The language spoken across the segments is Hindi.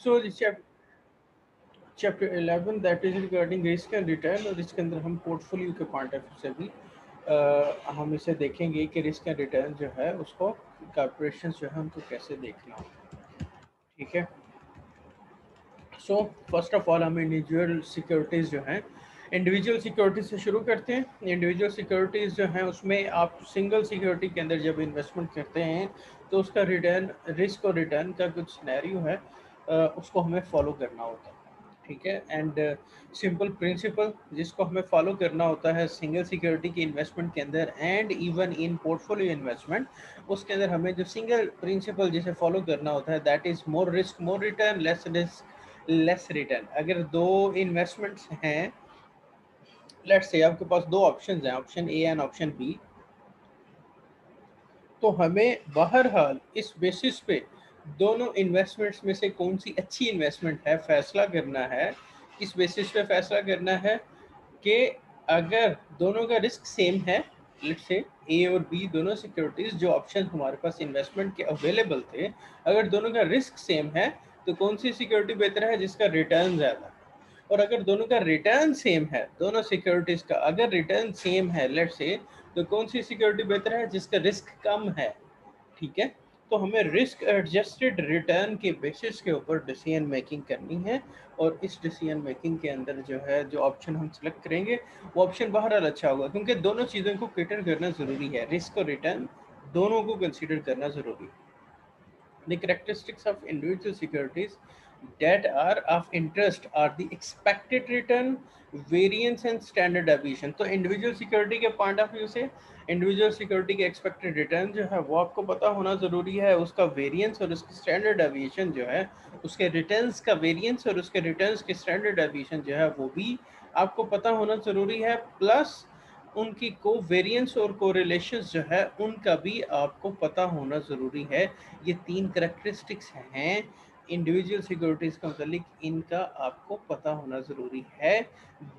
So chapter 11 that is regarding risk and return, और इसके अंदर हम पोर्टफोलियो के पॉइंट ऑफ व्यू से भी हम इसे देखेंगे कि रिस्क एंड रिटर्न जो है उसको कॉर्पोरेशन जो है उनको कैसे देखना होगा। ठीक है। सो फर्स्ट ऑफ ऑल हम इंडिविजुअल सिक्योरिटीज़ जो हैं, इंडिविजुअल सिक्योरिटीज से शुरू करते हैं। इंडिविजुअल सिक्योरिटीज़ जो हैं उसमें आप सिंगल सिक्योरिटी के अंदर जब इन्वेस्टमेंट करते हैं तो उसका रिटर्न, रिस्क और रिटर्न का कुछ सिनेरियो है, उसको हमें फॉलो करना होता है। ठीक है। एंड सिंपल प्रिंसिपल जिसको हमें फॉलो करना होता है सिंगल सिक्योरिटी की इन्वेस्टमेंट के अंदर and even in portfolio investment, उसके अंदर हमें जो सिंगल प्रिंसिपल जिसे फॉलो करना होता है that is more risk more return, less risk less return. अगर दो इन्वेस्टमेंट्स हैं, लेट्स से आपके पास दो ऑप्शंस हैं, option A and option B, तो हमें बहरहाल इस बेसिस पे दोनों इन्वेस्टमेंट्स में से कौन सी अच्छी इन्वेस्टमेंट है फैसला करना है। इस बेसिस पे फैसला करना है कि अगर दोनों का रिस्क सेम है, लेट्स से ए और बी दोनों सिक्योरिटीज जो ऑप्शन हमारे पास इन्वेस्टमेंट के अवेलेबल थे, अगर दोनों का रिस्क सेम है तो कौन सी सिक्योरिटी बेहतर है जिसका रिटर्न ज़्यादा है। और अगर दोनों का रिटर्न सेम है, दोनों सिक्योरिटीज का अगर रिटर्न सेम है लेट्स से, तो कौन सी सिक्योरिटी बेहतर है जिसका रिस्क कम है। ठीक है। तो हमें रिस्क एडजस्टेड रिटर्न के बेसिस के ऊपर डिसीजन मेकिंग करनी है, और इस डिसीजन मेकिंग के अंदर जो है जो ऑप्शन हम सिलेक्ट करेंगे वो ऑप्शन बहरहाल अच्छा होगा, क्योंकि दोनों चीज़ों को कैटर करना ज़रूरी है, रिस्क और रिटर्न दोनों को कंसिडर करना ज़रूरी है। The characteristics of individual securities that are of interest are the expected return, variance and standard deviation। तो इंडिविजुअल सिक्योरिटी के पॉइंट ऑफ व्यू से इंडिविजुअल सिक्योरिटी के एक्सपेक्टेड रिटर्न जो है वो आपको पता होना ज़रूरी है, उसका वेरिएंस और उसकी स्टैंडर्ड डेविएशन जो है, उसके रिटर्न्स का वेरिएंस और उसके रिटर्न्स के स्टैंडर्ड डेविएशन जो है वो भी आपको पता होना ज़रूरी है, प्लस उनकी कोवेरिएंस और कोरिलेशंस जो है उनका भी आपको पता होना ज़रूरी है। ये तीन करेक्टरिस्टिक्स हैं इंडिविजुअल सिक्योरिटीज़ का मतलब, इनका आपको पता होना ज़रूरी है।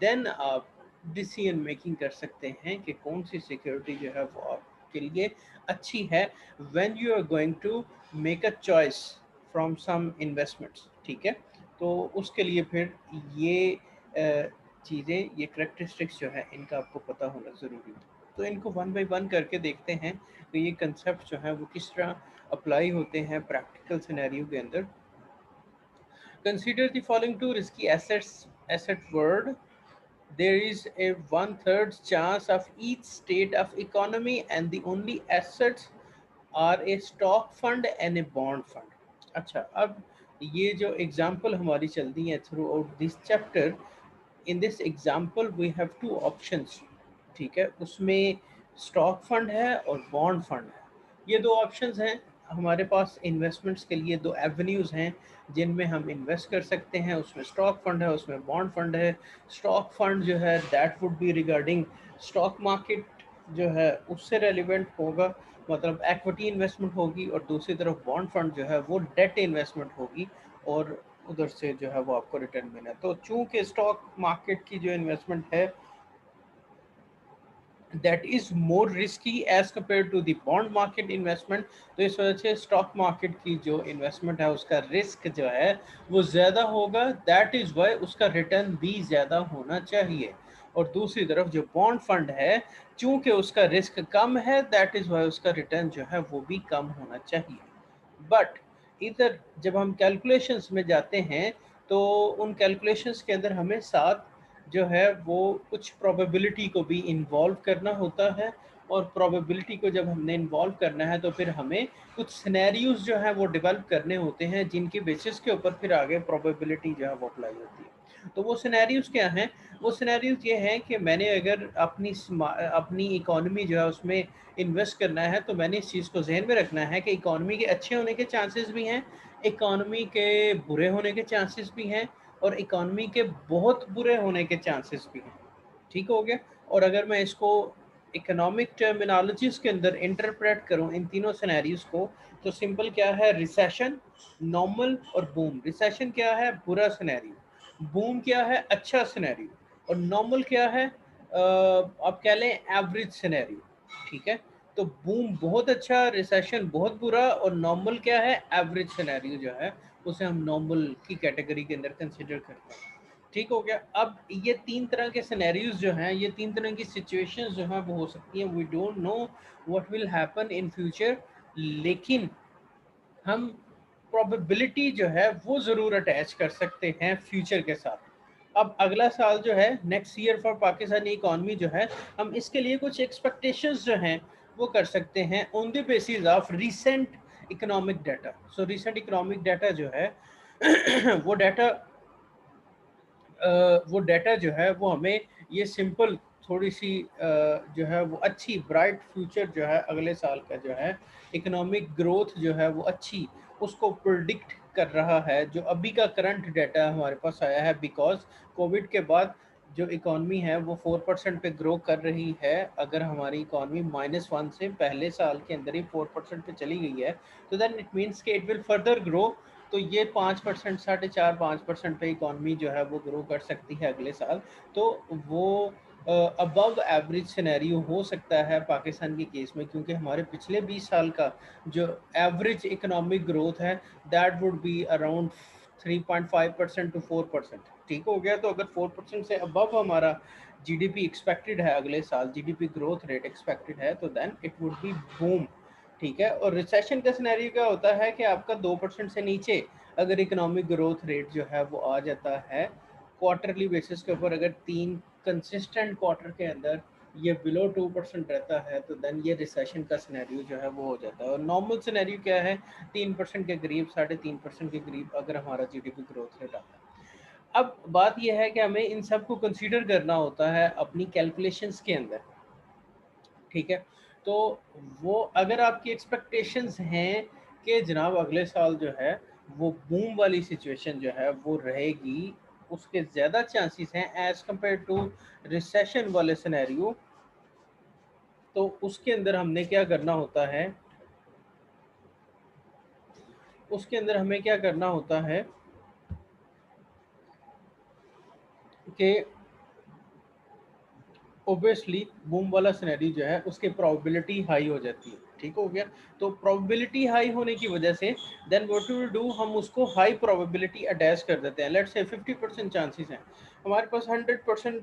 देन आप डिसीजन मेकिंग कर सकते हैं कि कौन सी सिक्योरिटी जो है वो आपके लिए अच्छी है when you are going to make a choice from some investments. ठीक है। तो उसके लिए फिर ये चीज़ें, ये करेक्टरिस्टिक्स जो है इनका आपको पता होना ज़रूरी है। तो इनको वन बाय वन करके देखते हैं तो ये कंसेप्ट जो है वो किस तरह अप्लाई होते हैं प्रैक्टिकल सिनेरियो के अंदर। Consider the following to risky assets, asset word, there is a one-third chance of each state of economy and the only assets are a stock fund and a bond fund। अच्छा, अब ये जो एग्जाम्पल हमारी चलती है throughout this chapter, in this example we have two options. ठीक है। उसमें स्टॉक फंड है और बॉन्ड फंड है। ये दो ऑप्शंस हैं हमारे पास इन्वेस्टमेंट्स के लिए, दो एवेन्यूज़ हैं जिनमें हम इन्वेस्ट कर सकते हैं। उसमें स्टॉक फंड है, उसमें बॉन्ड फंड है। स्टॉक फंड जो है that would B regarding stock market जो है उससे रेलिवेंट होगा, मतलब इक्विटी इन्वेस्टमेंट होगी, और दूसरी तरफ बॉन्ड फंड जो है वो डेट इन्वेस्टमेंट होगी और उधर से जो है वो आपको रिटर्न मिला। तो चूंकि स्टॉक मार्केट की जो इन्वेस्टमेंट है that is more risky as compare to the bond market investment, तो इस वजह से स्टॉक मार्केट की जो इन्वेस्टमेंट है उसका रिस्क जो है वो ज़्यादा होगा, दैट इज़ वाई उसका रिटर्न भी ज़्यादा होना चाहिए। और दूसरी तरफ जो बॉन्ड फंड है, चूंकि उसका रिस्क कम है, दैट इज़ वाई उसका रिटर्न जो है वो भी कम होना चाहिए। बट इधर जब हम कैलकुलेशंस में जाते हैं तो उन कैलकुलेशंस के अंदर हमें साथ जो है वो कुछ प्रोबेबिलिटी को भी इन्वॉल्व करना होता है, और प्रोबेबिलिटी को जब हमने इन्वॉल्व करना है तो फिर हमें कुछ सिनेरियोज जो है वो डेवलप करने होते हैं जिनके बेसिस के ऊपर फिर आगे प्रोबेबिलिटी जो है वो अप्लाई होती है। तो वो सिनेरियोज क्या हैं? वो सिनेरियोज ये हैं कि मैंने अगर अपनी इकोनॉमी जो है उसमें इन्वेस्ट करना है तो मैंने इस चीज़ को जहन में रखना है कि इकोनॉमी के अच्छे होने के चांसेस भी हैं, इकोनॉमी के बुरे होने के चांसेस भी हैं, और इकोनॉमी के बहुत बुरे होने के चांसेस भी हैं। ठीक हो गया। और अगर मैं इसको इकोनॉमिक टर्मिनोलॉजीज के अंदर इंटरप्रेट करूं इन तीनों सिनेरियोज को, तो सिंपल क्या है? रिसेशन, नॉर्मल और बूम। रिसेशन क्या है? बुरा सिनेरियो। बूम क्या है? अच्छा सिनेरियो। और नॉर्मल क्या है? आप कह लें एवरेज सिनेरियो। ठीक है। तो बूम बहुत अच्छा, रिसेशन बहुत बुरा, और नॉर्मल क्या है? एवरेज सिनेरियो जो है उसे हम नॉर्मल की कैटेगरी के अंदर कंसिडर करते हैं। ठीक हो गया। अब ये 3 तरह के सिनेरियोज जो हैं, ये 3 तरह की सिचुएशंस जो हैं वो हो सकती हैं। We don't know what will happen in future, लेकिन हम प्रोबेबिलिटी जो है वो ज़रूर अटैच कर सकते हैं फ्यूचर के साथ। अब अगला साल जो है, next year for Pakistani economy जो है, हम इसके लिए कुछ एक्सपेक्टेशंस जो हैं वो कर सकते हैं on the basis of recent economic data. So recent economic data जो है वो डाटा जो है वो हमें ये सिंपल थोड़ी सी जो है वो अच्छी ब्राइट फ्यूचर जो है अगले साल का जो है इकोनॉमिक ग्रोथ जो है वो अच्छी उसको प्रिडिक्ट कर रहा है। जो अभी का करंट डाटा हमारे पास आया है, बिकॉज कोविड के बाद जो इकॉनमी है वो 4% पे ग्रो कर रही है। अगर हमारी इकॉनमी -1 से पहले साल के अंदर ही 4% पे चली गई है, तो देन इट मीन्स कि इट विल फर्दर ग्रो। तो ये 5%, 4.5-5% पे इकॉनमी जो है वो ग्रो कर सकती है अगले साल। तो वो अबव एवरेज सिनेरियो हो सकता है पाकिस्तान के केस में, क्योंकि हमारे पिछले 20 साल का जो एवरेज इकोनॉमिक ग्रोथ है that would be around 3.5% to 4%। ठीक हो गया। तो अगर 4% से अबव हमारा जीडीपी एक्सपेक्टेड है अगले साल, जीडीपी ग्रोथ रेट एक्सपेक्टेड है, तो then it would be boom. ठीक है। और रिसेशन का सिनेरियो क्या होता है कि आपका 2% से नीचे अगर इकोनॉमिक ग्रोथ रेट जो है वो आ जाता है क्वार्टरली बेसिस के ऊपर, अगर 3 कंसिस्टेंट क्वार्टर के अंदर ये बिलो 2% रहता है, तो देन ये रिसेशन का सिनेरियो जो है वो हो जाता है। और नॉर्मल सिनेरियो क्या है, 3% के करीब, 3.5% के करीब अगर हमारा जीडीपी ग्रोथ रेट आता है। अब बात यह है कि हमें इन सब को कंसीडर करना होता है अपनी कैलकुलेशंस के अंदर। ठीक है। तो वो अगर आपकी एक्सपेक्टेशंस हैं कि जनाब अगले साल जो है वो बूम वाली सिचुएशन जो है वो रहेगी, उसके ज़्यादा चांसेस हैं एज़ कंपेयर टू रिसेशन वाले सिनेरियो। तो उसके अंदर हमने क्या करना होता है, उसके अंदर हमें क्या करना होता है कि ओबियसली बूम वाला सिनेरियो जो है उसकी प्रोबेबिलिटी हाई हो जाती है। ठीक हो गया। तो प्रोबेबिलिटी हाई होने की वजह से देन व्हाट टू डू, हम उसको हाई प्रोबेबिलिटी अटैच कर देते हैं। लेट्स से 50% चांसेस हैं, हमारे पास 100%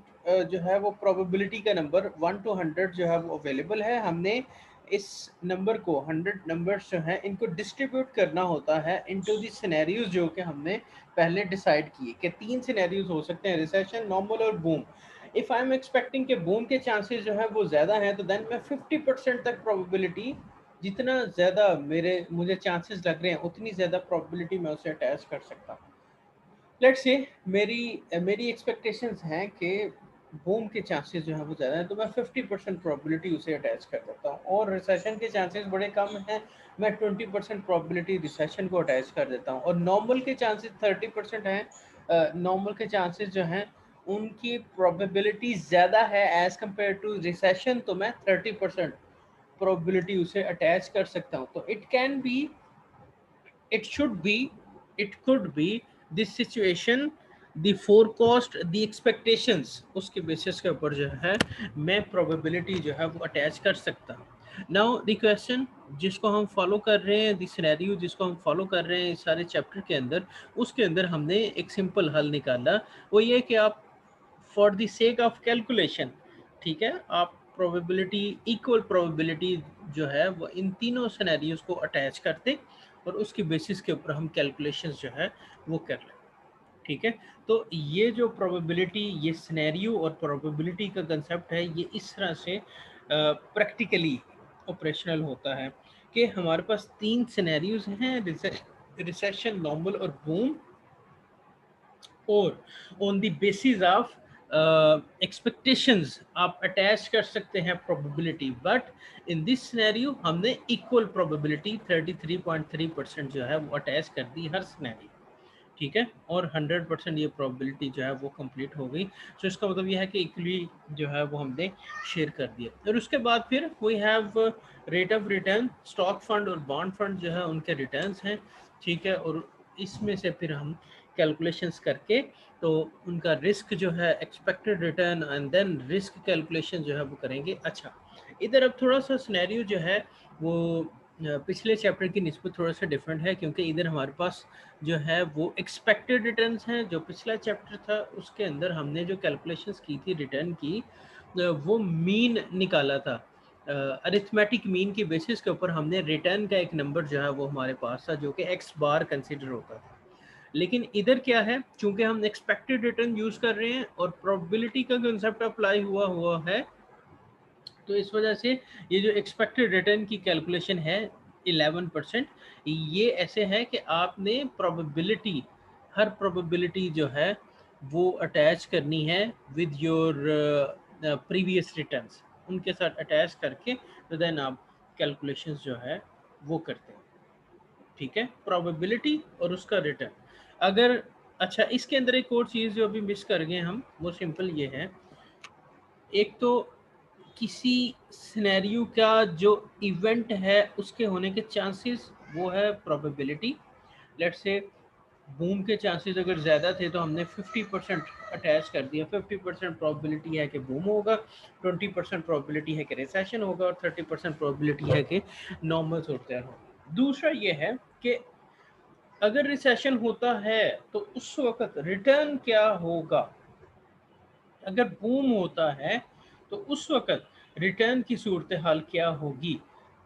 जो है वो प्रोबेबिलिटी का नंबर 1 to 100 जो है वो अवेलेबल है। हमने इस नंबर को 100 नंबर्स जो हैं इनको डिस्ट्रीब्यूट करना होता है इनटू दी सिनेरियोज जो कि हमने पहले डिसाइड किए कि 3 सिनेरियोज हो सकते हैं, रिसेशन, नॉर्मल और boom. If I am expecting के बूम के चांसेस जो है वो ज़्यादा हैं, तो देन मैं 50% तक प्रोबेबिलिटी, जितना ज़्यादा मुझे चांसेस लग रहे हैं उतनी ज़्यादा प्रोबेबिलिटी मैं उसे अटैच कर सकता हूँ। लेट्स से मेरी मेरी एक्सपेक्टेशंस हैं कि बूम के चांसेस जो है वो ज़्यादा हैं, तो मैं 50% प्रोबेबिलिटी उसे अटैच कर देता हूँ। और रिसेशन के चांसेस बड़े कम हैं, मैं 20% प्रोबेबिलिटी रिसेशन को अटैच कर देता हूँ। और नॉर्मल के चांसेस 30% हैं। नॉर्मल के चांसेस जो हैं उनकी प्रोबेबिलिटी ज़्यादा है एज़ कम्पेयर टू रिसेशन, तो मैं 30% प्रोबेबिलिटी उसे अटैच कर सकता हूँ। तो it can be, it should be, it could be this situation, the forecast, the expectations, उसके बेसिस के ऊपर जो है मैं प्रोबेबिलिटी जो है वो अटैच कर सकता हूँ। नाउ द क्वेश्चन जिसको हम फॉलो कर रहे हैं, द सिनेरियो जिसको हम फॉलो कर रहे हैं इस सारे चैप्टर के अंदर, उसके अंदर हमने एक सिंपल हल निकाला। वो ये कि आप for the sake of calculation, ठीक है, आप प्रोबेबिलिटी, इक्वल प्रोबेबिलिटी जो है वो इन तीनों सिनेरियोज को अटैच करते और उसकी बेसिस के ऊपर हम कैलकुलेशंस जो है वो कर लें। ठीक है। तो ये जो प्रोबेबिलिटी, ये सिनेरियो और प्रोबेबिलिटी का कंसेप्ट है, ये इस तरह से प्रैक्टिकली ऑपरेशनल होता है कि हमारे पास 3 सिनेरियोज हैं, रिसेशन, नॉर्मल और बूम। और on the basis of expectations आप अटैच कर सकते हैं probability. But in this scenario हमने इक्वल प्रोबेबिलिटी 33.3% जो है वो अटैच कर दी हर सिनेरियो। ठीक है। और 100% ये प्रोबेबिलिटी जो है वो कंप्लीट हो गई। सो इसका मतलब ये है कि इक्वली जो है वो हमने शेयर कर दिया। और उसके बाद फिर we have rate of return, stock fund और बॉन्ड फंड जो है उनके रिटर्न्स हैं। ठीक है। और इसमें से फिर हम कैलकुलेशंस करके तो उनका रिस्क जो है, expected return and then risk calculation जो है वो करेंगे। अच्छा, इधर अब थोड़ा सा सिनेरियो जो है वो पिछले चैप्टर की निस्बत थोड़ा सा डिफरेंट है, क्योंकि इधर हमारे पास जो है वो एक्सपेक्टेड रिटर्न्स हैं। जो पिछला चैप्टर था उसके अंदर हमने जो कैलकुलेशंस की थी रिटर्न की, वो मीन निकाला था। अरिथमेटिक मीन की बेसिस के ऊपर हमने रिटर्न का एक नंबर जो है वो हमारे पास था, जो कि एक्स बार कंसिडर होता था। लेकिन इधर क्या है, चूंकि हम एक्सपेक्टेड रिटर्न यूज कर रहे हैं और प्रोबेबिलिटी का कंसेप्ट अप्लाई हुआ हुआ है, तो इस वजह से ये जो एक्सपेक्टेड रिटर्न की कैलकुलेशन है 11%, ये ऐसे है कि आपने प्रोबेबिलिटी, हर प्रोबेबिलिटी जो है वो अटैच करनी है विद योर प्रीवियस रिटर्न्स, उनके साथ अटैच करके तो देन आप कैलकुलेशंस जो है वो करते हैं। ठीक है, प्रोबेबिलिटी और उसका रिटर्न। अगर अच्छा, इसके अंदर एक और चीज़ जो अभी मिस कर गए हम, वो सिंपल ये है, एक तो किसी सिनेरियो का जो इवेंट है उसके होने के चांसेस, वो है प्रोबेबिलिटी। लेट्स से बूम के चांसेस अगर ज़्यादा थे तो हमने 50% अटैच कर दिया, 50% प्रोबेबिलिटी है कि बूम होगा, 20% प्रोबेबिलिटी है कि रिसेशन होगा और 30% प्रोबेबिलिटी है कि नॉर्मल सूरत होगा। दूसरा ये है कि अगर रिसेशन होता है तो उस वक्त रिटर्न क्या होगा, अगर बूम होता है तो उस वक्त रिटर्न की सूरत हाल क्या होगी।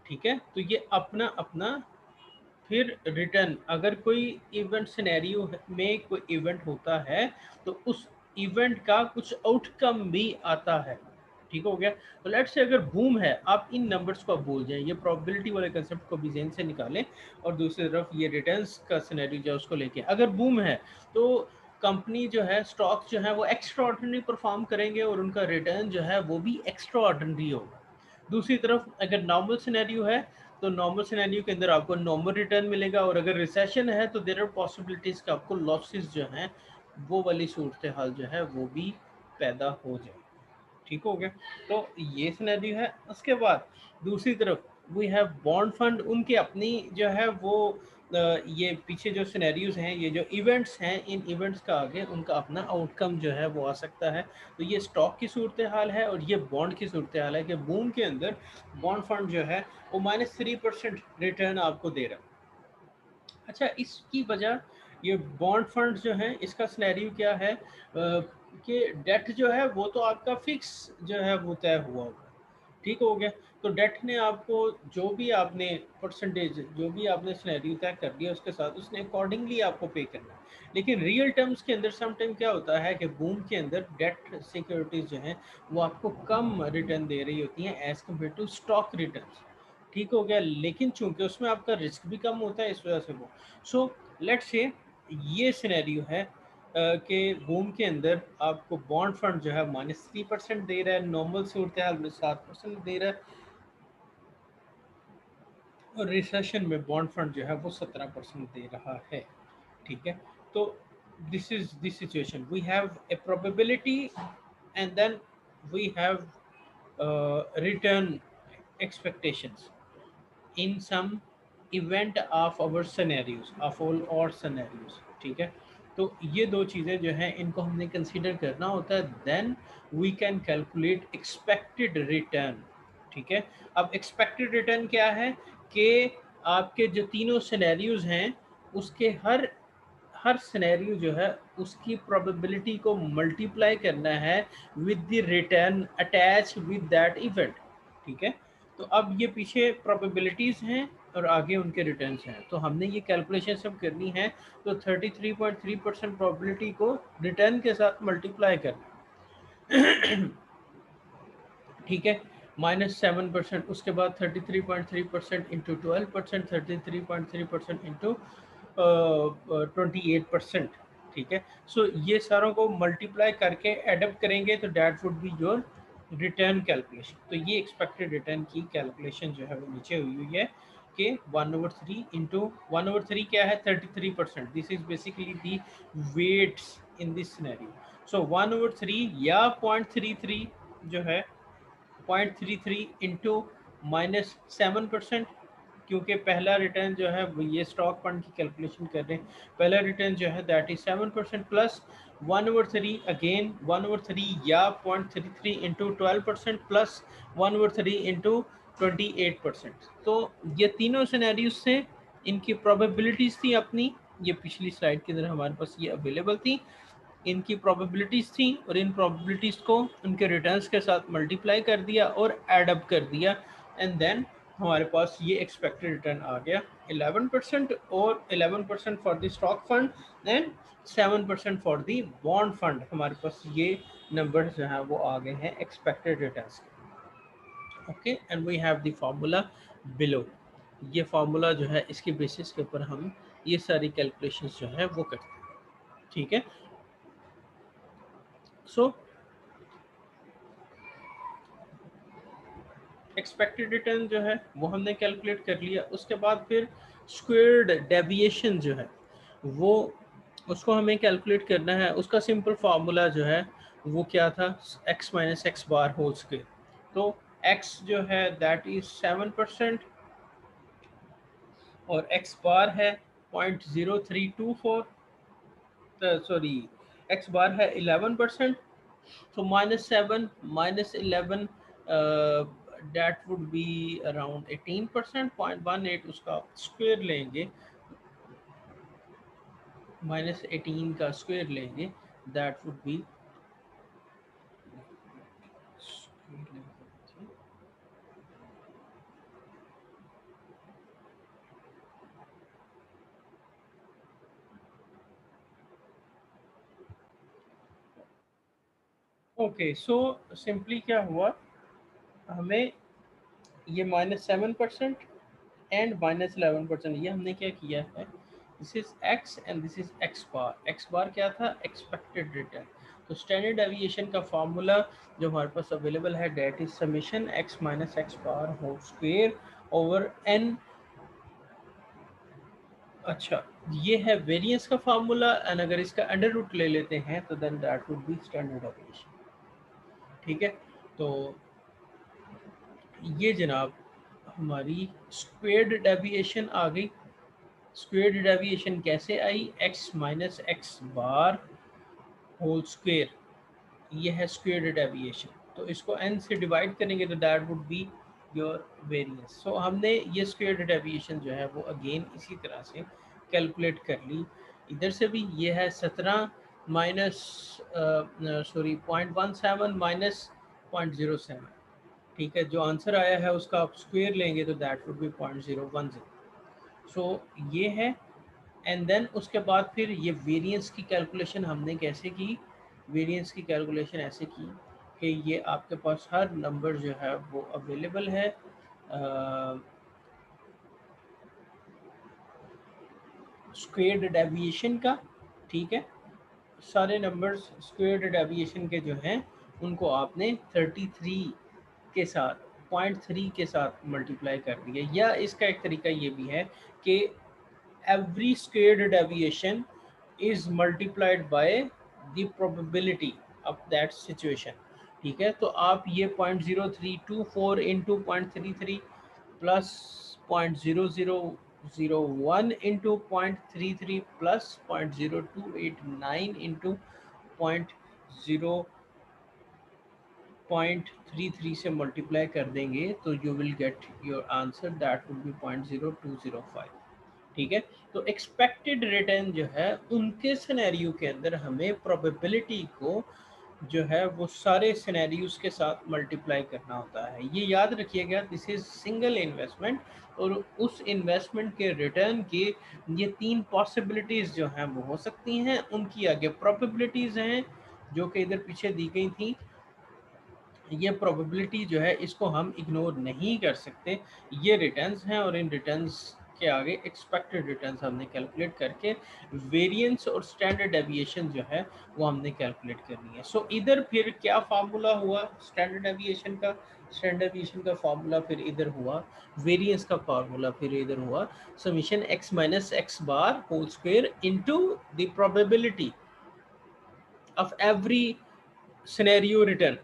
ठीक है, तो ये अपना अपना फिर रिटर्न, अगर कोई इवेंट सिनेरियो में कोई इवेंट होता है तो उस इवेंट का कुछ आउटकम भी आता है। ठीक हो गया। तो लेट्स से अगर बूम है, आप इन नंबर्स को भूल जाएं, ये प्रोबेबिलिटी वाले कंसेप्ट को भी ज़हन से निकालें, और दूसरी तरफ ये रिटर्न्स का सिनेरियो जो है उसको लेके, अगर बूम है तो कंपनी जो है, स्टॉक जो है वो एक्स्ट्रा ऑर्डिनरी परफॉर्म करेंगे और उनका रिटर्न जो है वो भी एक्स्ट्रा ऑर्डिनरी होगा। दूसरी तरफ अगर नॉर्मल सिनेरियो है तो नॉर्मल सिनेरियो के अंदर आपको नॉर्मल रिटर्न मिलेगा, और अगर रिसेशन है तो देयर आर पॉसिबिलिटीज कि आपको लॉसेस जो हैं वो वाली सूरत हाल जो है वो भी पैदा हो जाए। ठीक हो गया। तो ये सिनेरियो है। उसके बाद दूसरी तरफ वी हैव बॉन्ड फंड, उनके अपनी जो है वो ये पीछे जो सिनेरियोज हैं, ये जो इवेंट्स हैं, इन इवेंट्स का आगे उनका अपना आउटकम जो है वो आ सकता है। तो ये स्टॉक की सूरत हाल है और ये बॉन्ड की सूरत हाल है कि बूम के अंदर बॉन्ड फंड जो है वो -3% रिटर्न आपको दे रहा है। अच्छा, इसकी वजह ये बॉन्ड फंड जो है इसका सिनेरियो क्या है कि डेट जो है वो तो आपका फिक्स जो है वो तय हुआ होगा। ठीक हो गया। तो डेट ने आपको जो भी आपने परसेंटेज, जो भी आपने सिनेरियो तय कर दिया उसके साथ उसने अकॉर्डिंगली आपको पे करना है। लेकिन रियल टर्म्स के अंदर सम टाइम क्या होता है कि बूम के अंदर डेट सिक्योरिटीज जो हैं वो आपको कम रिटर्न दे रही होती हैं as compare to stock returns. ठीक हो गया। लेकिन चूंकि उसमें आपका रिस्क भी कम होता है, इस वजह से वो, सो लेट्स से ये सिनेरियो है कि बूम के अंदर आपको बॉन्ड फंड जो है -3% दे रहा है, नॉर्मल सूरत हाल में 7% दे रहा है, और रिसेशन में बॉन्ड फंड जो है वो 17% दे रहा है। ठीक है। तो this is the situation, we have a probability and then we have return expectations in some event of our scenarios, of all और scenarios। ठीक है। तो ये दो चीज़ें जो हैं इनको हमने कंसीडर करना होता है, then we can calculate expected return. ठीक है। अब एक्सपेक्टेड रिटर्न क्या है कि आपके जो तीनों सिनेरियोज हैं उसके हर हर सिनेरियो जो है उसकी प्रोबेबिलिटी को मल्टीप्लाई करना है with the return attach with that event. ठीक है। तो अब ये पीछे प्रोबेबिलिटीज़ हैं और आगे उनके रिटर्न्स हैं, तो हमने ये कैलकुलेशन सब करनी है। तो 33.3% प्रोबेबिलिटी को रिटर्न के साथ मल्टीप्लाई करना। ठीक है। -7%, उसके बाद 33.3% इंटू 12%, 33.3% इंटू 28%। ठीक है। सो ये सारों को मल्टीप्लाई करके एडअप करेंगे तो that would be your return calculation. तो ये एक्सपेक्टेड रिटर्न की कैलकुलेशन जो है वो नीचे हुई हुई है कि 1/3 इंटू 1/3 क्या है, 33%। This is basically the weights in this scenario. So 1/3 या 0.33 जो है 0.33 इंटू -7%, क्योंकि पहला रिटर्न जो है वो ये स्टॉक फंड की कैलकुलेशन कर रहे हैं, पहला रिटर्न जो है दैट इज 7% प्लस 1/3 अगेन 1/3 या 0.33 इंटू 12% प्लस 1/3 इंटू 28%। तो ये तीनों सिनेरियोज थे, इनकी प्रोबेबिलिटीज थी अपनी, ये पिछली स्लाइड के अंदर हमारे पास ये अवेलेबल थी, इनकी प्रोबेबिलिटीज थी और इन प्रोबेबिलिटीज को उनके रिटर्न्स के साथ मल्टीप्लाई कर दिया और एड अप कर दिया, एंड देन हमारे पास ये एक्सपेक्टेड रिटर्न आ गया 11%, और 11% for the stock fund and 7% for the bond fund. हमारे पास ये नंबर जो है वो आ गए हैं एक्सपेक्टेड रिटर्न्स के। Okay, and we have the formula below. ये फार्मूला जो है इसके बेसिस के ऊपर हम ये सारी कैलकुलेशंस जो है वो करते हैं। ठीक है, सो एक्सपेक्टेड रिटर्न जो है वो हमने कैलकुलेट कर लिया। उसके बाद फिर स्क्वेयर्ड डेविएशन जो है वो उसको हमें कैलकुलेट करना है। उसका सिंपल फार्मूला जो है वो क्या था, x minus x bar whole square. तो x जो है दैट इज 7% और x बार है 0.0324, सॉरी x बार है 11%। So -7 -11 that would be around 18%, 0.18 उसका स्क्वायर लेंगे, -18 का स्क्वायर लेंगे, that would be okay. So simply क्या हुआ, हमें ये -7% एंड -11%, ये हमने क्या किया है, this is x and this is x bar. x bar क्या था, एक्सपेक्टेड रिटर्न। तो स्टैंडर्ड डेविएशन का फार्मूला जो हमारे पास अवेलेबल है that is summation x minus x bar whole square over n। अच्छा, ये है वेरिएंस का फार्मूला, एंड अगर इसका अंडर रूट ले लेते हैं तो then that would be standard deviation. ठीक है, तो ये जनाब हमारी स्क्वेयर्ड डेविएशन आ गई। स्क्वेयर्ड डेविएशन कैसे आई, x minus x bar whole square, ये है स्क्वेयर्ड डेविएशन। तो इसको n से डिवाइड करेंगे तो that would be your variance. So हमने ये स्क्वेयर्ड डेविएशन जो है वो अगेन इसी तरह से कैलकुलेट कर ली। इधर से भी ये है 17 माइनस सॉरी 0.17 माइनस 0.07। ठीक है, जो आंसर आया है उसका आप स्क्वायर लेंगे तो दैट वुड बी 0.010। सो ये है, एंड देन उसके बाद फिर ये वेरिएंस की कैलकुलेशन हमने कैसे की, वेरिएंस की कैलकुलेशन ऐसे की कि ये आपके पास हर नंबर जो है वो अवेलेबल है स्क्वेयर्ड डेविएशन का। ठीक है, सारे नंबर्स स्क्वेयर्ड डेविएशन के जो हैं उनको आपने 33 के साथ 0.3 के साथ मल्टीप्लाई कर दिया। या इसका एक तरीका ये भी है कि every squared deviation is multiplied by the probability of that situation। ठीक है, तो आप ये 0.0324 into 0.33 plus 0.0001 into 0.33 plus 0.0289 into 0.33 से मल्टीप्लाई कर देंगे तो you will get your answer that will be 0.0205। ठीक है, तो एक्सपेक्टेड रिटर्न जो है उनके सिनेरियो के अंदर हमें प्रोबेबिलिटी को जो है वो सारे सिनेरियोज के साथ मल्टीप्लाई करना होता है। ये याद रखिएगा, दिस इज सिंगल इन्वेस्टमेंट, और उस इन्वेस्टमेंट के रिटर्न की ये 3 पॉसिबिलिटीज जो हैं वो हो सकती हैं, उनकी आगे प्रोबेबिलिटीज हैं जो कि इधर पीछे दी गई थी। ये प्रोबेबिलिटी जो है इसको हम इग्नोर नहीं कर सकते, ये रिटर्न्स हैं और इन रिटर्न्स के आगे एक्सपेक्टेड रिटर्न्स हमने कैलकुलेट करके वेरिएंस और स्टैंडर्ड डेविएशन जो है वो हमने कैलकुलेट करनी है। सो इधर फिर क्या फार्मूला हुआ स्टैंडर्ड डेविएशन का, स्टैंडर्ड डेविएशन का फार्मूला फिर इधर हुआ, वेरिएंस का फार्मूला फिर इधर हुआ summation x minus x bar whole square into the probability of every scenario return.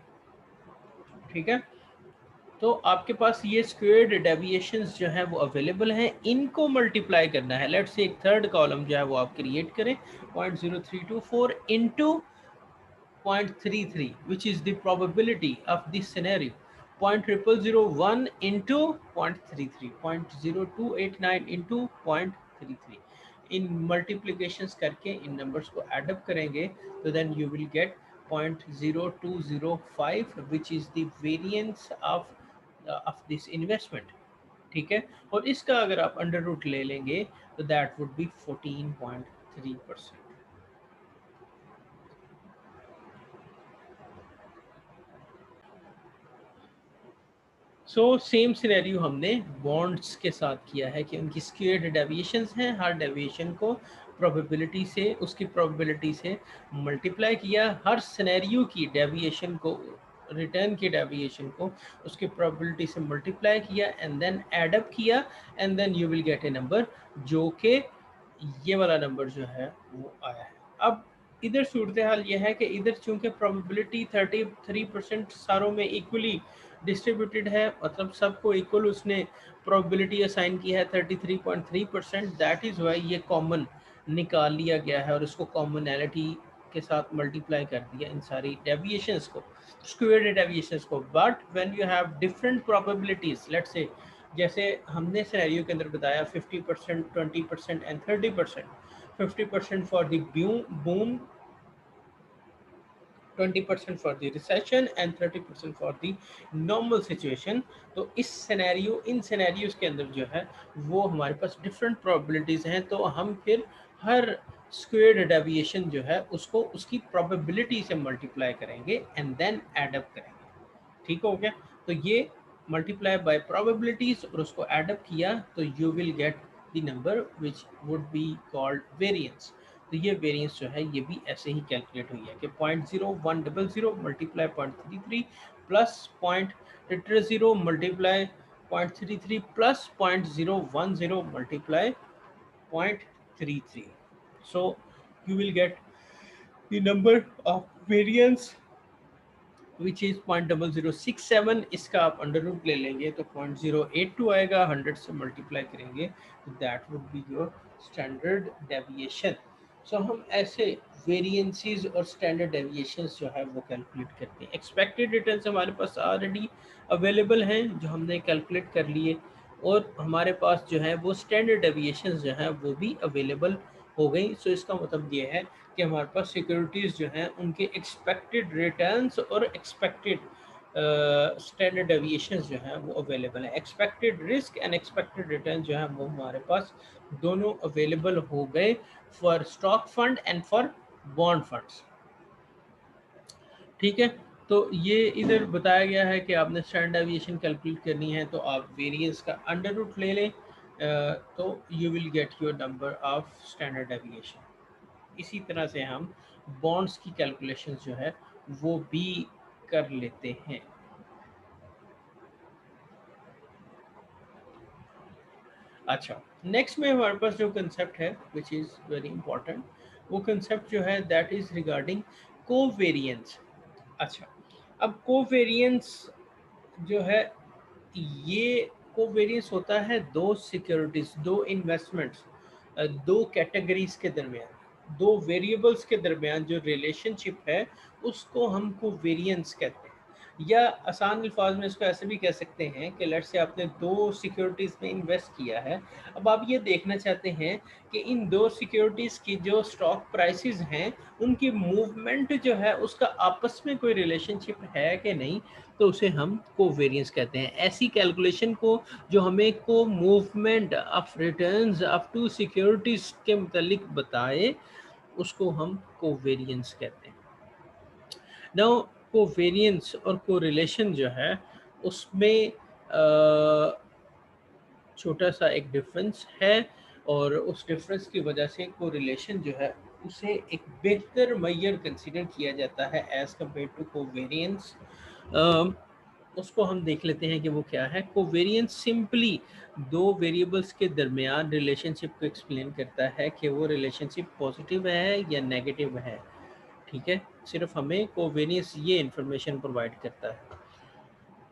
ठीक है, तो आपके पास ये स्क्वेयर्ड डेविएशंस जो है वो अवेलेबल हैं, इनको मल्टीप्लाई करना है। लेट्स से एक थर्ड कॉलम जो है वो आप क्रिएट करें 0.0324 into 0.33 which is the probability of this scenario. 0.0001 into 0.33, 0.0289 into 0.33। इन मल्टीप्लीकेशंस करके इन नंबर्स को एडअप करेंगे तो then you will get 0.0205 which is the variance of this investment. ठीक है, और इसका अगर आप अंडर रूट ले लेंगे तो that would B 14.3%। So same scenario हमने बॉन्ड्स के साथ किया है कि उनकी स्क्वेयर्ड डेविएशंस हैं, हर डेविएशन को प्रोबेबिलिटी से, उसकी प्रोबेबिलिटी से मल्टीप्लाई किया, हर सिनेरियो की डेविएशन को, रिटर्न की डेविएशन को उसकी प्रोबेबिलिटी से मल्टीप्लाई किया एंड देन एड अप किया and then you will get a number जो कि ये वाला नंबर जो है वो आया है। अब इधर सूरत हाल ये है कि इधर चूंकि प्रोबेबिलिटी 33% सारों में इक्वली डिस्ट्रीब्यूटेड है, मतलब सबको इक्वल उसने प्रोबेबिलिटी असाइन की है 33.3%, दैट इज़ वाई ये कॉमन निकाल लिया गया है और इसको कॉमनैलिटी के साथ मल्टीप्लाई कर दिया इन सारी डेविएशंस को, स्क्वेयर्ड डेविएशंस को। But when you have different probabilities, let's say जैसे हमने सिनेरियो के अंदर बताया 50%, 20% and 30%, 50% for the boom, 20% for the recession and 30% for the normal situation. तो इस सिनेरियो, इन सिनेरियोज के अंदर जो है वो हमारे पास डिफरेंट प्रोबेबिलिटीज हैं, तो हम फिर हर स्क्वेयर्ड डेविएशन जो है उसको उसकी प्रोबेबिलिटी से मल्टीप्लाई करेंगे एंड देन एड अप करेंगे। ठीक हो गया? तो ये मल्टीप्लाई बाय प्रोबेबिलिटीज और उसको एड अप किया तो you will get the number which would be called variance. तो ये वेरिएंस जो है ये भी ऐसे ही कैलकुलेट हुई है कि 0.0100 multiply 0.33 plus 0.00 multiply 0.33 plus 0.010 multiply 0.33। So you will get the number of variance which is 0.0067। इसका आप अंडर रूट ले लेंगे तो 0.082 आएगा, 100 से मल्टीप्लाई करेंगे तो that would be your standard deviation. So हम ऐसे वेरिएंसेस और स्टैंडर्ड डेविएशंस जो है वो कैलकुलेट करते हैं। एक्सपेक्टेड रिटर्न्स हमारे पास ऑलरेडी अवेलेबल हैं जो हमने कैलकुलेट कर लिए, और हमारे पास जो है वो स्टैंडर्ड डेविएशंस जो है वो भी अवेलेबल हो गई। सो इसका मतलब ये है कि हमारे पास सिक्योरिटीज़ जो हैं उनके एक्सपेक्टेड रिटर्न्स और एक्सपेक्टेड स्टैंडर्ड डेविएशंस जो हैं वो अवेलेबल हैं। Expected risk and expected return जो है वो हमारे पास दोनों अवेलेबल हो गए for stock fund and for bond funds. ठीक है, तो ये इधर बताया गया है कि आपने स्टैंडर्ड डेविएशन कैलकुलेट करनी है तो आप वेरिएंस का अंडर रूट ले लें, तो you will get your number of standard deviation. इसी तरह से हम बॉन्ड्स की कैलकुलेशन जो है वो भी कर लेते हैं। अच्छा, नेक्स्ट में हमारे पास जो कंसेप्ट है विच इज़ वेरी इंपॉर्टेंट, वो कंसेप्ट जो है दैट इज़ रिगार्डिंग कोवेरिएंस। अच्छा, अब कोवेरिएंस जो है ये कोवेरिएंस होता है दो सिक्योरिटीज, दो इन्वेस्टमेंट्स, दो कैटेगरीज के दरमियान, दो वेरिएबल्स के दरमियान जो रिलेशनशिप है उसको हम कोवेरिएंस कहते हैं। या आसान अल्फाज में इसको ऐसे भी कह सकते हैं कि लेट्स से आपने दो सिक्योरिटीज़ में इन्वेस्ट किया है, अब आप ये देखना चाहते हैं कि इन दो सिक्योरिटीज़ की जो स्टॉक प्राइसेस हैं उनकी मूवमेंट जो है उसका आपस में कोई रिलेशनशिप है कि नहीं, तो उसे हम कोवेरिएंस कहते हैं। ऐसी कैलकुलेशन को जो हमें को movement of returns of two securities के मुतालिक बताए उसको हम कोवेरिएंस कहते हैं। नाउ कोवेरिएंस और कोरिलेशन जो है उसमें छोटा सा एक डिफरेंस है, और उस डिफरेंस की वजह से कोरिलेशन जो है उसे एक बेहतर मैयर कंसीडर किया जाता है एज़ कम्पेयर टू कोवेरिएंस। उसको हम देख लेते हैं कि वो क्या है। कोवेरिएंस सिंपली दो वेरिएबल्स के दरमियान रिलेशनशिप को एक्सप्लेन करता है कि वो रिलेशनशिप पॉजिटिव है या नेगेटिव है। ठीक है, सिर्फ हमें कोवेरिएंस ये इंफॉर्मेशन प्रोवाइड करता है,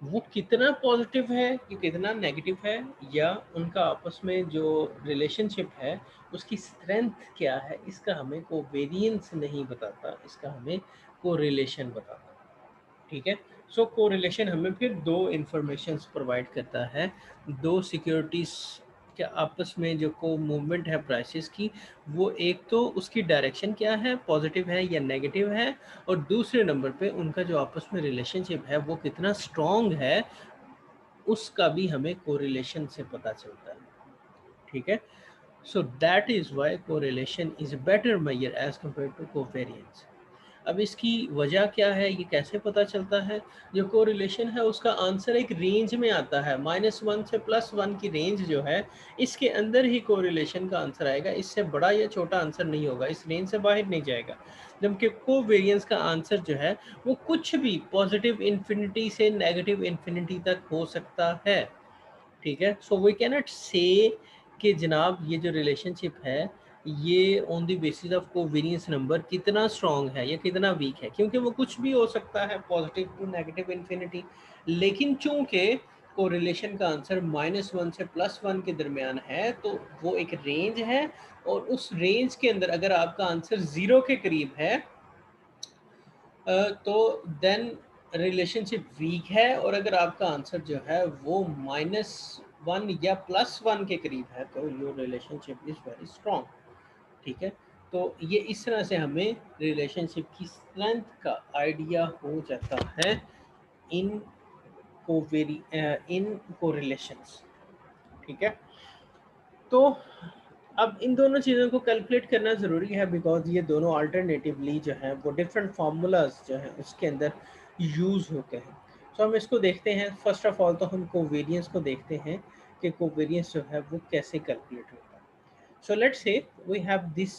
वो कितना पॉजिटिव है कि कितना नेगेटिव है, या उनका आपस में जो रिलेशनशिप है उसकी स्ट्रेंथ क्या है, इसका हमें कोवेरिएंस नहीं बताता, इसका हमें कोरिलेशन बताता। ठीक है। सो कोरिलेशन हमें फिर दो इंफॉर्मेशंस प्रोवाइड करता है, दो सिक्योरिटीज के आपस में जो को मूवमेंट है प्राइसेस की, वो एक तो उसकी डायरेक्शन क्या है, पॉजिटिव है या नेगेटिव है, और दूसरे नंबर पे उनका जो आपस में रिलेशनशिप है वो कितना स्ट्रॉन्ग है, उसका भी हमें कोरिलेशन से पता चलता है। ठीक है। So that is why correlation is better measure as compare to covariance. अब इसकी वजह क्या है, ये कैसे पता चलता है? जो कोरिलेशन है उसका आंसर एक रेंज में आता है, -1 से +1 की रेंज जो है, इसके अंदर ही कोरिलेशन का आंसर आएगा, इससे बड़ा या छोटा आंसर नहीं होगा, इस रेंज से बाहर नहीं जाएगा। जबकि कोवेरियंस का आंसर जो है वो कुछ भी पॉजिटिव इन्फिनिटी से नेगेटिव इन्फिनिटी तक हो सकता है। ठीक है। सो वी कैनॉट से कि जनाब ये जो रिलेशनशिप है ये on the basis of covariance number कितना स्ट्रॉन्ग है या कितना वीक है, क्योंकि वो कुछ भी हो सकता है, पॉजिटिव टू नेगेटिव इन्फिनिटी। लेकिन चूंकि कोरिलेशन का आंसर -1 से +1 के दरमियान है, तो वो एक रेंज है, और उस रेंज के अंदर अगर आपका आंसर 0 के करीब है तो देन रिलेशनशिप वीक है, और अगर आपका आंसर जो है वो -1 या +1 के करीब है तो your relationship is very strong. ठीक है। तो ये इस तरह से हमें रिलेशनशिप की स्ट्रेंथ का आइडिया हो जाता है इन इन कोरिलेशंस। ठीक है। तो अब इन दोनों चीज़ों को कैलकुलेट करना ज़रूरी है, बिकॉज ये दोनों अल्टरनेटिवली जो है वो डिफरेंट फार्मूलाज जो हैं उसके अंदर यूज़ होते हैं। सो हम इसको देखते हैं। फर्स्ट ऑफ ऑल तो हम कोवेरियंस को देखते हैं कि कोवेरियंस जो है वो कैसे कैलकुलेट होता है। So let's say we have this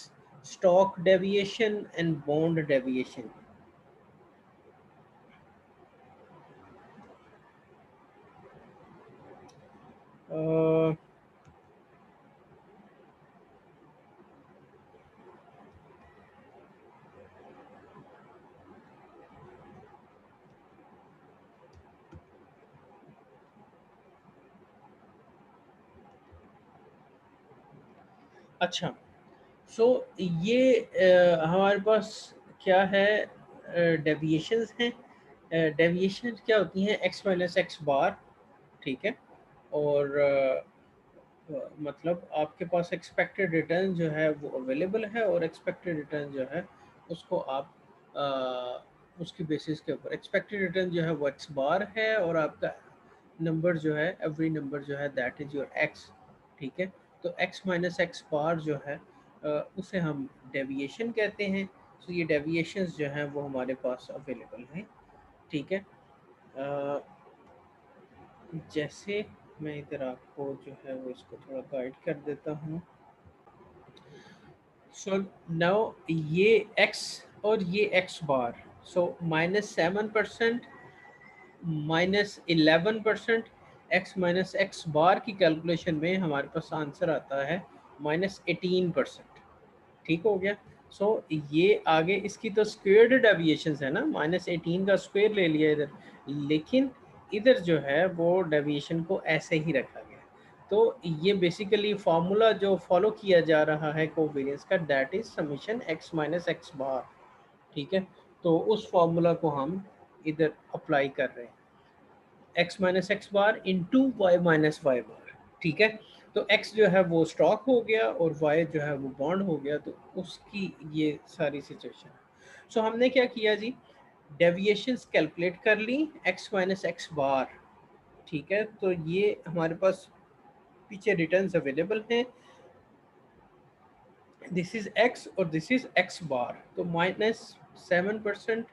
stock deviation and bond deviation. अच्छा। सो ये हमारे पास क्या है, डेविएशंस हैं। डेविएशन क्या होती हैं, x माइनस एक्स बार। ठीक है। और मतलब आपके पास एक्सपेक्टेड रिटर्न जो है वो अवेलेबल है, और एक्सपेक्टेड रिटर्न जो है उसको आप उसकी बेसिस के ऊपर एक्सपेक्टेड रिटर्न जो है वो एक्स बार है, और आपका नंबर जो है, एवरी नंबर जो है दैट इज़ योर एक्स। ठीक है। तो एक्स माइनस एक्स बार जो है उसे हम डेविएशन कहते हैं। तो ये डेविएशंस जो हैं वो हमारे पास अवेलेबल हैं। ठीक है। अ, जैसे मैं इधर आपको जो है वो इसको थोड़ा गाइड कर देता हूँ। सो नाउ ये x और ये x बार, सो -7%, -11%, x माइनस एक्स बार की कैलकुलेशन में हमारे पास आंसर आता है -18%। ठीक हो गया। सो ये आगे इसकी तो स्क्वेयर्ड डेविएशन है ना, -18 का स्क्वेयर ले लिया इधर, लेकिन इधर जो है वो डेविएशन को ऐसे ही रखा गया। तो ये बेसिकली फार्मूला जो फॉलो किया जा रहा है कोवेरियंस का, that is summation x minus x bar. ठीक है। तो उस फार्मूला को हम इधर अप्लाई कर रहे हैं, x minus x bar into Y minus Y बार। ठीक है। तो x जो है वो स्टॉक हो गया और y जो है वो बॉन्ड हो गया, तो उसकी ये सारी सिचुएशन है। सो हमने क्या किया जी, डेविएशंस कैलकुलेट कर ली x माइनस एक्स बार। ठीक है। तो ये हमारे पास पीछे रिटर्न्स अवेलेबल हैं, दिस इज x और दिस इज x बार। तो -7%,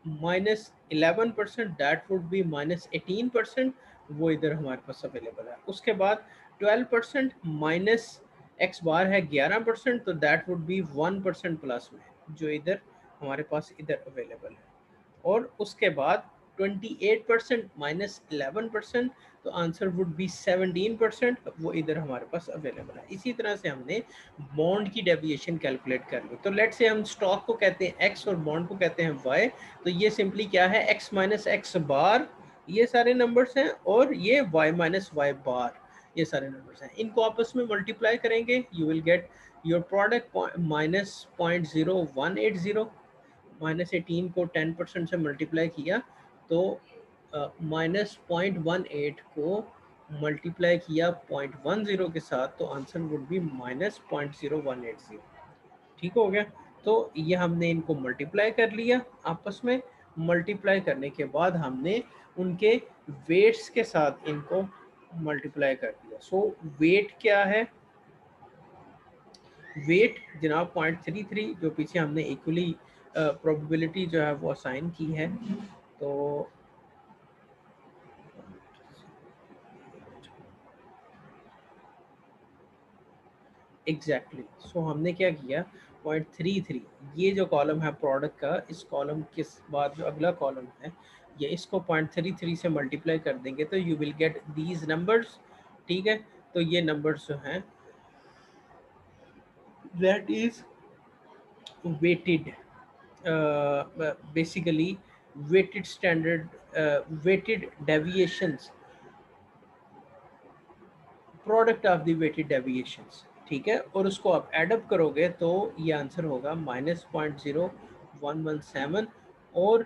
-11%, दैट वुड बी -18%, वो इधर हमारे पास अवेलेबल है। उसके बाद 12% माइनस एक्स बार है 11%, तो दैट वुड बी 1% प्लस में, जो इधर हमारे पास इधर अवेलेबल है। और उसके बाद 28% -11%, तो आंसर वुड बी 17%, वो इधर हमारे पास अवेलेबल है। इसी तरह से हमने बॉन्ड की डेविएशन कैलकुलेट कर ली। तो लेट से हम स्टॉक को कहते हैं x और बॉन्ड को कहते हैं y। तो ये सिंपली क्या है, x माइनस एक्स बार, ये सारे नंबर्स हैं, और ये y माइनस वाई बार, ये सारे नंबर्स हैं। इनको आपस में मल्टीप्लाई करेंगे, you will get your product -0.0180, -18 को 10% से मल्टीप्लाई किया तो -0.18 को मल्टीप्लाई किया 0.10 के साथ तो आंसर वुड बी -0.0180। ठीक हो गया। तो ये हमने इनको मल्टीप्लाई कर लिया आपस में। मल्टीप्लाई करने के बाद हमने उनके वेट्स के साथ इनको मल्टीप्लाई कर दिया। सो वेट क्या है? वेट जनाब 0.33, जो पीछे हमने इक्वली प्रोबेबिलिटी जो है वो असाइन की है। तो एग्जैक्टली सो हमने क्या किया, 0.33 ये जो कॉलम है प्रोडक्ट का, इस कॉलम के बाद जो अगला कॉलम है ये इसको 0.33 से मल्टीप्लाई कर देंगे तो you will get these numbers. ठीक है, तो ये नंबर्स जो हैं that is weighted, basically weighted standard, weighted deviations, product of the weighted deviations. ठीक है, और उसको आप एडअप करोगे तो ये आंसर होगा -0.0117 और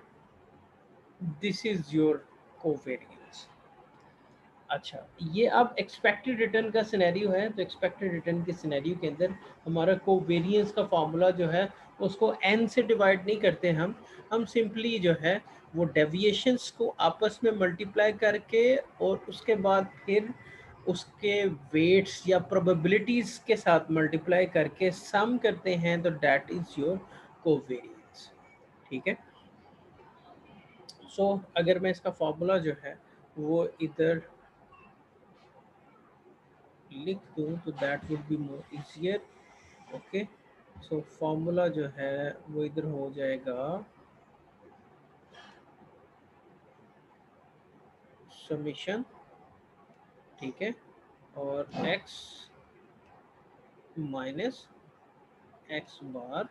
दिस इज योर कोवेरियंस। अच्छा, ये अब एक्सपेक्टेड रिटर्न का सिनेरियो है, तो एक्सपेक्टेड रिटर्न के सिनेरियो के अंदर हमारा कोवेरियंस का फार्मूला जो है उसको n से डिवाइड नहीं करते हम सिंपली जो है वो डेविएशंस को आपस में मल्टीप्लाई करके और उसके बाद फिर उसके वेट्स या प्रोबेबिलिटीज के साथ मल्टीप्लाई करके सम करते हैं, तो दैट इज योर कोवेरियंस। ठीक है, सो अगर मैं इसका फार्मूला जो है वो इधर लिख दूँ तो that would be more easier. Okay, so formula जो है वो इधर हो जाएगा समीशन। ठीक है, और x माइनस एक्स बार